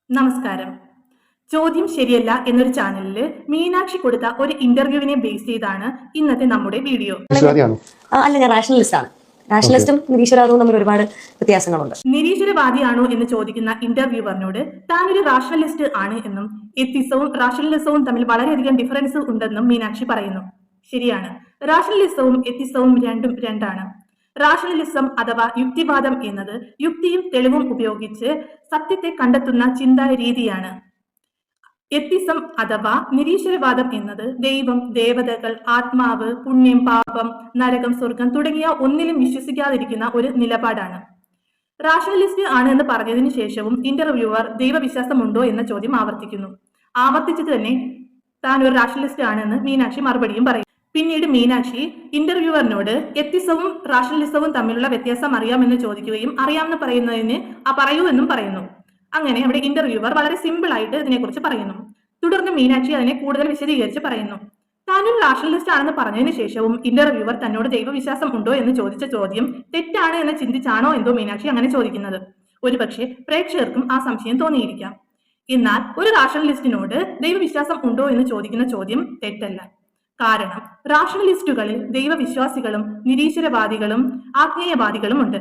നമസ്കാരം. ചോദ്യം ശരിയല്ല എന്നൊരു ചാനലിൽ മീനാക്ഷി കൊടുത്ത ഒരു ഇന്റർവ്യൂവിനെ ബേസ് ചെയ്താണ് ഇന്നത്തെ നമ്മുടെ വീഡിയോ. അല്ല, ഞാൻ റാഷണലിസ്റ്റ് ആണ്. റാഷണലിസ്റ്റും നിരീശ്വരവാദവും തമ്മിൽ ഒരുപാട് വ്യത്യാസങ്ങളുണ്ട്. നിരീശ്വരവാദിയാണോ എന്ന് ചോദിക്കുന്ന ഇന്റർവ്യൂവറിനോട് താൻ ഒരു റാഷണലിസ്റ്റ് ആണ് എന്നും എത്തിസവും റാഷണലിസവും തമ്മിൽ വളരെയധികം ഡിഫറൻസ് ഉണ്ടെന്നും മീനാക്ഷി പറയുന്നു. ശരിയാണ്, റാഷണലിസവും എത്തിസവും രണ്ടും രണ്ടാണ്. റാഷണലിസം അഥവാ യുക്തിവാദം എന്നത് യുക്തിയും തെളിവും ഉപയോഗിച്ച് സത്യത്തെ കണ്ടെത്തുന്ന ചിന്താ രീതിയാണ്. എത്തിസം അഥവാ നിരീശ്വരവാദം എന്നത് ദൈവം, ദേവതകൾ, ആത്മാവ്, പുണ്യം, പാപം, നരകം, സ്വർഗം തുടങ്ങിയ ഒന്നിലും വിശ്വസിക്കാതിരിക്കുന്ന ഒരു നിലപാടാണ്. റാഷണലിസ്റ്റ് ആണ് എന്ന് പറഞ്ഞതിന് ശേഷവും ഇന്റർവ്യൂവർ ദൈവവിശ്വാസമുണ്ടോ എന്ന ചോദ്യം ആവർത്തിക്കുന്നു. ആവർത്തിച്ചിട്ട് തന്നെ താൻ ഒരു റാഷണലിസ്റ്റ് ആണെന്ന് മീനാക്ഷി മറുപടിയും പറയും. പിന്നീട് മീനാക്ഷി ഇന്റർവ്യൂവറിനോട് എത്തിസവും റാഷണലിസവും തമ്മിലുള്ള വ്യത്യാസം അറിയാമെന്ന് ചോദിക്കുകയും അറിയാമെന്ന് പറയുന്നതിന് പറയൂ എന്നും പറയുന്നു. അങ്ങനെ അവിടെ ഇന്റർവ്യൂവർ വളരെ സിമ്പിൾ ആയിട്ട് ഇതിനെക്കുറിച്ച് പറയുന്നു. തുടർന്ന് മീനാക്ഷി അതിനെ കൂടുതൽ വിശദീകരിച്ച് പറയുന്നു. താനൊരു റാഷണലിസ്റ്റ് ആണെന്ന് പറഞ്ഞതിന് ശേഷവും ഇന്റർവ്യൂവർ തന്നോട് ദൈവവിശ്വാസം ഉണ്ടോ എന്ന് ചോദിച്ച ചോദ്യം തെറ്റാണ് എന്ന് ചിന്തിച്ചാണോ എന്തോ മീനാക്ഷി അങ്ങനെ ചോദിക്കുന്നത്. ഒരുപക്ഷെ പ്രേക്ഷകർക്കും ആ സംശയം തോന്നിയിരിക്കാം. എന്നാൽ ഒരു റാഷണലിസ്റ്റിനോട് ദൈവവിശ്വാസം ഉണ്ടോ എന്ന് ചോദിക്കുന്ന ചോദ്യം തെറ്റല്ല. കാരണം റാഷണലിസ്റ്റുകളിൽ ദൈവവിശ്വാസികളും നിരീശ്വരവാദികളും ആഗ്നേയവാദികളും ഉണ്ട്.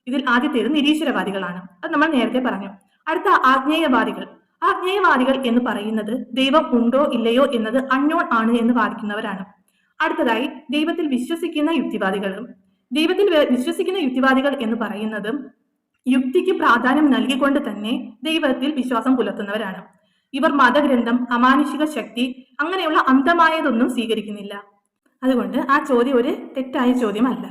ഇതിൽ ആദ്യത്തേത് നിരീശ്വരവാദികളാണ്. അത് നമ്മൾ നേരത്തെ പറഞ്ഞു. അടുത്ത ആഗ്നേയവാദികൾ. ആഗ്നേയവാദികൾ എന്ന് പറയുന്നത് ദൈവം ഉണ്ടോ ഇല്ലയോ എന്നത് അൺനോൺ ആണ് എന്ന് വാദിക്കുന്നവരാണ്. അടുത്തതായി ദൈവത്തിൽ വിശ്വസിക്കുന്ന യുക്തിവാദികളും. ദൈവത്തിൽ വിശ്വസിക്കുന്ന യുക്തിവാദികൾ എന്ന് പറയുന്നത് യുക്തിക്ക് പ്രാധാന്യം നൽകിക്കൊണ്ട് തന്നെ ദൈവത്തിൽ വിശ്വാസം പുലർത്തുന്നവരാണ്. ഇവർ മതഗ്രന്ഥം, അമാനുഷിക ശക്തി അങ്ങനെയുള്ള അന്ധമായതൊന്നും സ്വീകരിക്കുന്നില്ല. അതുകൊണ്ട് ആ ചോദ്യം ഒരു തെറ്റായ ചോദ്യമല്ല.